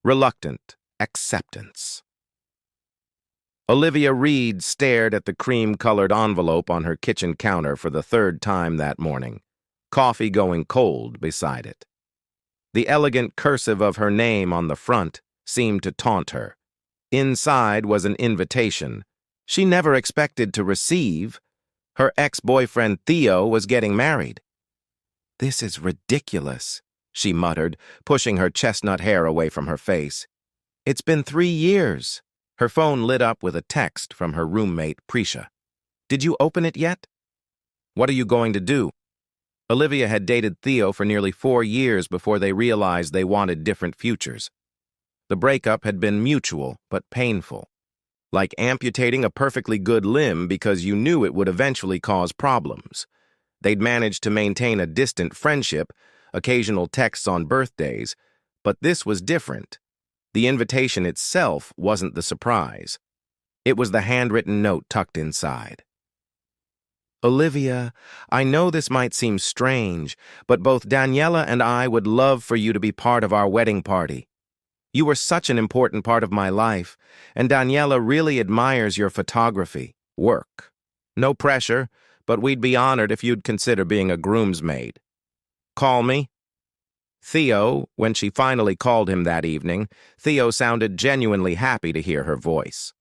reluctant acceptance. Olivia Reed stared at the cream-colored envelope on her kitchen counter for the third time that morning, coffee going cold beside it. The elegant cursive of her name on the front seemed to taunt her. Inside was an invitation she never expected to receive. Her ex-boyfriend Theo was getting married. "This is ridiculous," she muttered, pushing her chestnut hair away from her face. "It's been 3 years." Her phone lit up with a text from her roommate, Prisha. "Did you open it yet?" "What are you going to do?" Olivia had dated Theo for nearly 4 years before they realized they wanted different futures. The breakup had been mutual but painful, like amputating a perfectly good limb because you knew it would eventually cause problems. They'd managed to maintain a distant friendship, occasional texts on birthdays, but this was different. The invitation itself wasn't the surprise. It was the handwritten note tucked inside. "Olivia, I know this might seem strange, but both Daniela and I would love for you to be part of our wedding party. You were such an important part of my life, and Daniela really admires your photography work. No pressure, but we'd be honored if you'd consider being a groomsmaid. Call me." Theo, when she finally called him that evening, Theo sounded genuinely happy to hear her voice.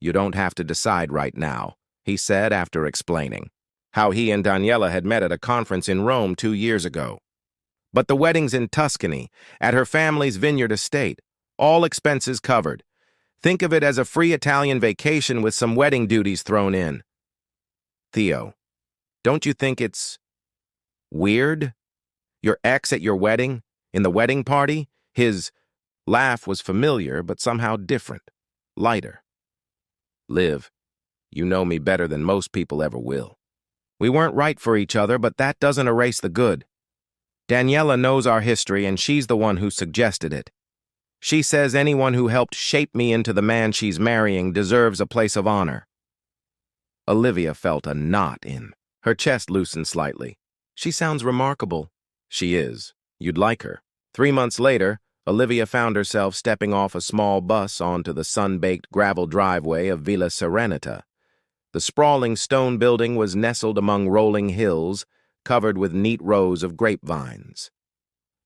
"You don't have to decide right now," he said after explaining how he and Daniela had met at a conference in Rome 2 years ago. "But the wedding's in Tuscany, at her family's vineyard estate, all expenses covered. Think of it as a free Italian vacation with some wedding duties thrown in." "Theo, don't you think it's weird? Your ex at your wedding, in the wedding party?" His laugh was familiar, but somehow different, lighter. "Liv, you know me better than most people ever will. We weren't right for each other, but that doesn't erase the good. Daniela knows our history, and she's the one who suggested it. She says anyone who helped shape me into the man she's marrying deserves a place of honor." Olivia felt a knot in. Her chest loosened slightly. "She sounds remarkable." "She is. You'd like her." 3 months later, Olivia found herself stepping off a small bus onto the sun-baked gravel driveway of Villa Serenita. The sprawling stone building was nestled among rolling hills, covered with neat rows of grapevines.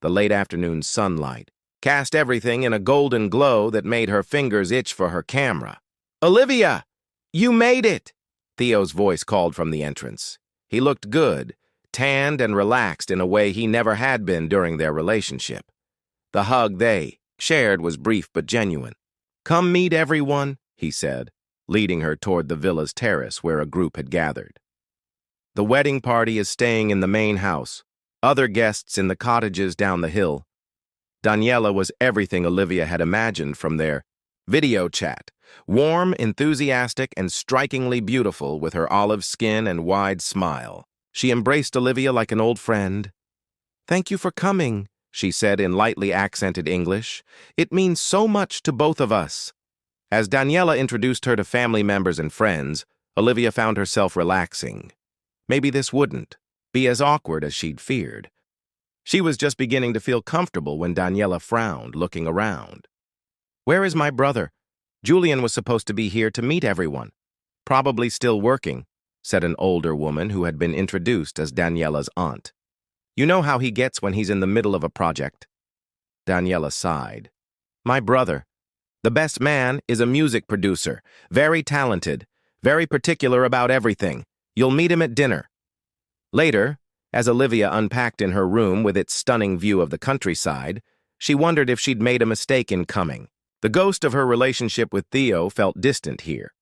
The late afternoon sunlight cast everything in a golden glow that made her fingers itch for her camera. "Olivia, you made it!" Theo's voice called from the entrance. He looked good, tanned and relaxed in a way he never had been during their relationship. The hug they shared was brief but genuine. "Come meet everyone," he said, leading her toward the villa's terrace where a group had gathered. "The wedding party is staying in the main house, other guests in the cottages down the hill." Daniela was everything Olivia had imagined from their video chat, warm, enthusiastic, and strikingly beautiful with her olive skin and wide smile. She embraced Olivia like an old friend. "Thank you for coming," she said in lightly accented English. "It means so much to both of us." As Daniela introduced her to family members and friends, Olivia found herself relaxing. Maybe this wouldn't be as awkward as she'd feared. She was just beginning to feel comfortable when Daniela frowned, looking around. "Where is my brother? Julian was supposed to be here to meet everyone." "Probably still working," said an older woman who had been introduced as Daniela's aunt. "You know how he gets when he's in the middle of a project." Daniela sighed. "My brother. The best man is a music producer, very talented, very particular about everything. You'll meet him at dinner." Later, as Olivia unpacked in her room with its stunning view of the countryside, she wondered if she'd made a mistake in coming. The ghost of her relationship with Theo felt distant here.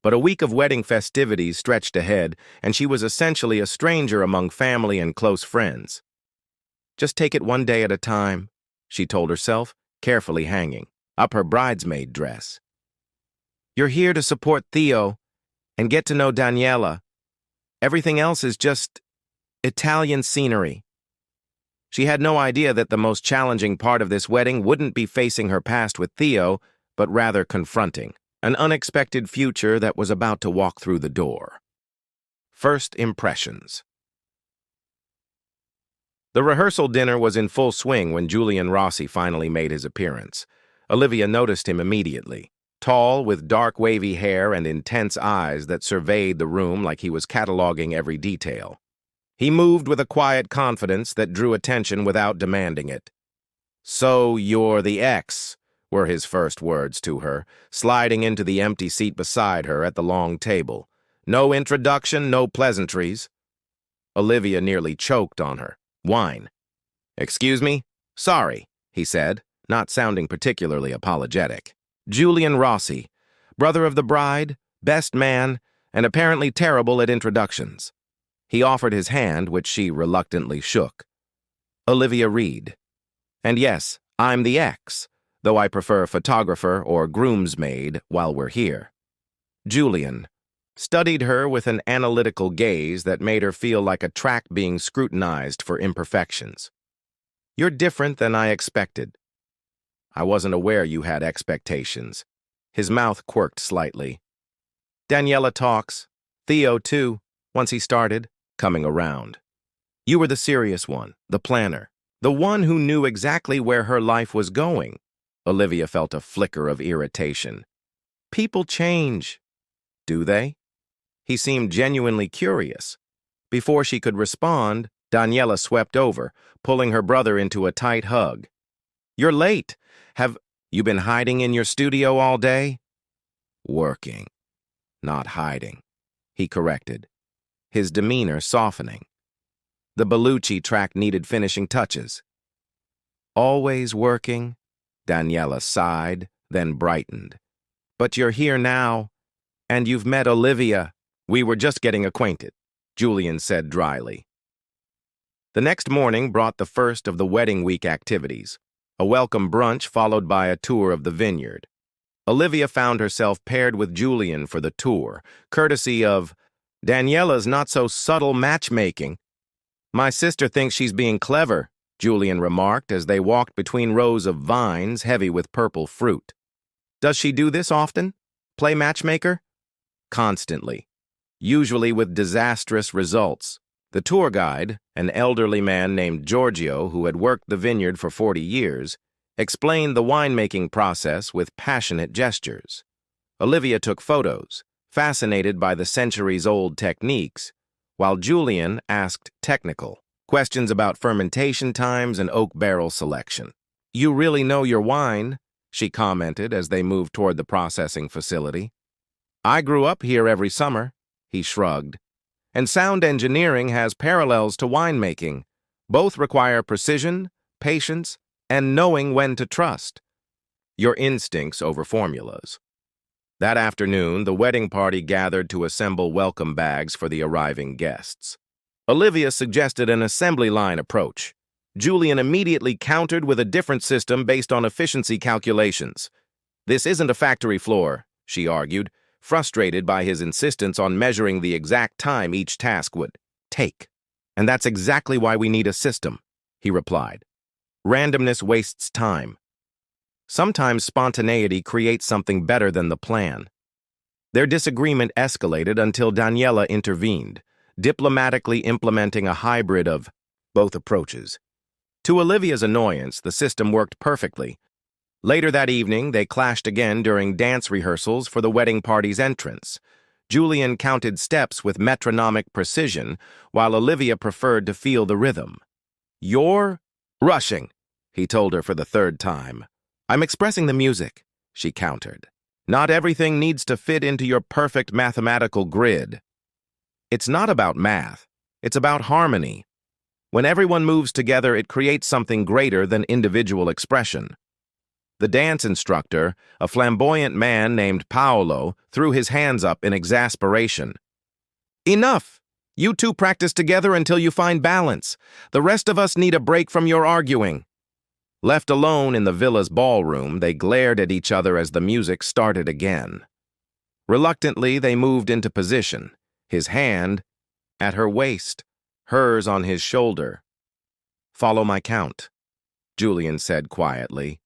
But a week of wedding festivities stretched ahead, and she was essentially a stranger among family and close friends. "Just take it one day at a time," she told herself, carefully hanging up her bridesmaid dress. "You're here to support Theo and get to know Daniela. Everything else is just Italian scenery." She had no idea that the most challenging part of this wedding wouldn't be facing her past with Theo, but rather confronting an unexpected future that was about to walk through the door. First impressions. The rehearsal dinner was in full swing when Julian Rossi finally made his appearance. Olivia noticed him immediately. Tall, with dark wavy hair and intense eyes that surveyed the room like he was cataloging every detail. He moved with a quiet confidence that drew attention without demanding it. "So you're the ex," were his first words to her, sliding into the empty seat beside her at the long table. "No introduction, no pleasantries." Olivia nearly choked on her. "Wine." "Excuse me?" "Sorry," he said, not sounding particularly apologetic. "Julian Rossi, brother of the bride, best man, and apparently terrible at introductions." He offered his hand, which she reluctantly shook. "Olivia Reed. And yes, I'm the ex, though I prefer photographer or groomsmaid while we're here." Julian studied her with an analytical gaze that made her feel like a track being scrutinized for imperfections. "You're different than I expected." "I wasn't aware you had expectations." His mouth quirked slightly. "Daniela talks. Theo, too, once he started coming around. You were the serious one, the planner, the one who knew exactly where her life was going." Olivia felt a flicker of irritation. "People change." "Do they?" He seemed genuinely curious. Before she could respond, Daniela swept over, pulling her brother into a tight hug. "You're late. Have you been hiding in your studio all day?" "Working, not hiding," he corrected, his demeanor softening. The Bellucci track needed finishing touches. "Always working," Daniela sighed, then brightened. "But you're here now, and you've met Olivia." "We were just getting acquainted," Julian said dryly. The next morning brought the first of the wedding week activities, a welcome brunch followed by a tour of the vineyard. Olivia found herself paired with Julian for the tour, courtesy of Daniela's not-so-subtle matchmaking. "My sister thinks she's being clever," Julian remarked as they walked between rows of vines heavy with purple fruit. "Does she do this often? Play matchmaker?" "Constantly. Usually with disastrous results." The tour guide, an elderly man named Giorgio who had worked the vineyard for 40 years, explained the winemaking process with passionate gestures. Olivia took photos, fascinated by the centuries-old techniques, while Julian asked technical questions about fermentation times and oak barrel selection. "You really know your wine," she commented as they moved toward the processing facility. "I grew up here every summer," he shrugged. "And sound engineering has parallels to winemaking. Both require precision, patience, and knowing when to trust. Your instincts over formulas." That afternoon, the wedding party gathered to assemble welcome bags for the arriving guests. Olivia suggested an assembly line approach. Julian immediately countered with a different system based on efficiency calculations. "This isn't a factory floor," she argued, frustrated by his insistence on measuring the exact time each task would take. "And that's exactly why we need a system," he replied. "Randomness wastes time. Sometimes spontaneity creates something better than the plan." Their disagreement escalated until Daniela intervened, diplomatically implementing a hybrid of both approaches. To Olivia's annoyance, the system worked perfectly. Later that evening, they clashed again during dance rehearsals for the wedding party's entrance. Julian counted steps with metronomic precision, while Olivia preferred to feel the rhythm. "You're rushing," he told her for the third time. "I'm expressing the music," she countered. "Not everything needs to fit into your perfect mathematical grid." "It's not about math. It's about harmony. When everyone moves together, it creates something greater than individual expression." The dance instructor, a flamboyant man named Paolo, threw his hands up in exasperation. "Enough! You two practice together until you find balance. The rest of us need a break from your arguing." Left alone in the villa's ballroom, they glared at each other as the music started again. Reluctantly, they moved into position, his hand at her waist, hers on his shoulder. "Follow my count," Julian said quietly.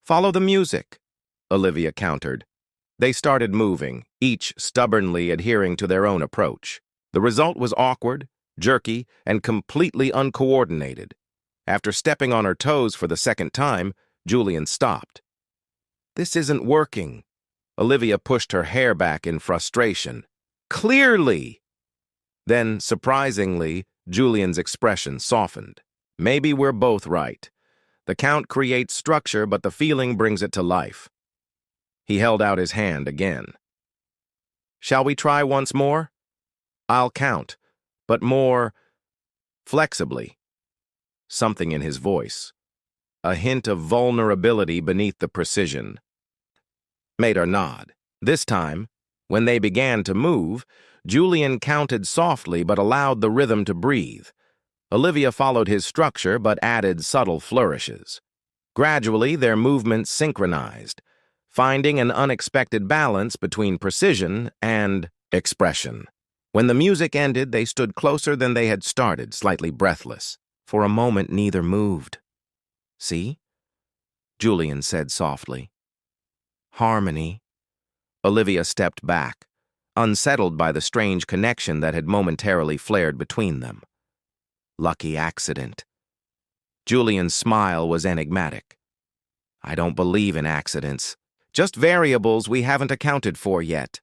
"Follow the music," Olivia countered. They started moving, each stubbornly adhering to their own approach. The result was awkward, jerky, and completely uncoordinated. After stepping on her toes for the second time, Julian stopped. This isn't working. Olivia pushed her hair back in frustration. Clearly! Then, surprisingly, Julian's expression softened. Maybe we're both right. The count creates structure, but the feeling brings it to life. He held out his hand again. Shall we try once more? I'll count, but more flexibly. Something in his voice, a hint of vulnerability beneath the precision, made her nod. This time, when they began to move, Julian counted softly but allowed the rhythm to breathe. Olivia followed his structure but added subtle flourishes. Gradually, their movements synchronized, finding an unexpected balance between precision and expression. When the music ended, they stood closer than they had started, slightly breathless. For a moment, neither moved. See? Julian said softly. Harmony. Olivia stepped back, unsettled by the strange connection that had momentarily flared between them. Lucky accident. Julian's smile was enigmatic. I don't believe in accidents. Just variables we haven't accounted for yet.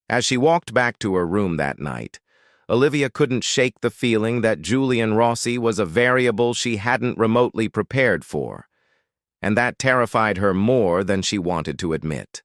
As she walked back to her room that night, Olivia couldn't shake the feeling that Julian Rossi was a variable she hadn't remotely prepared for, and that terrified her more than she wanted to admit.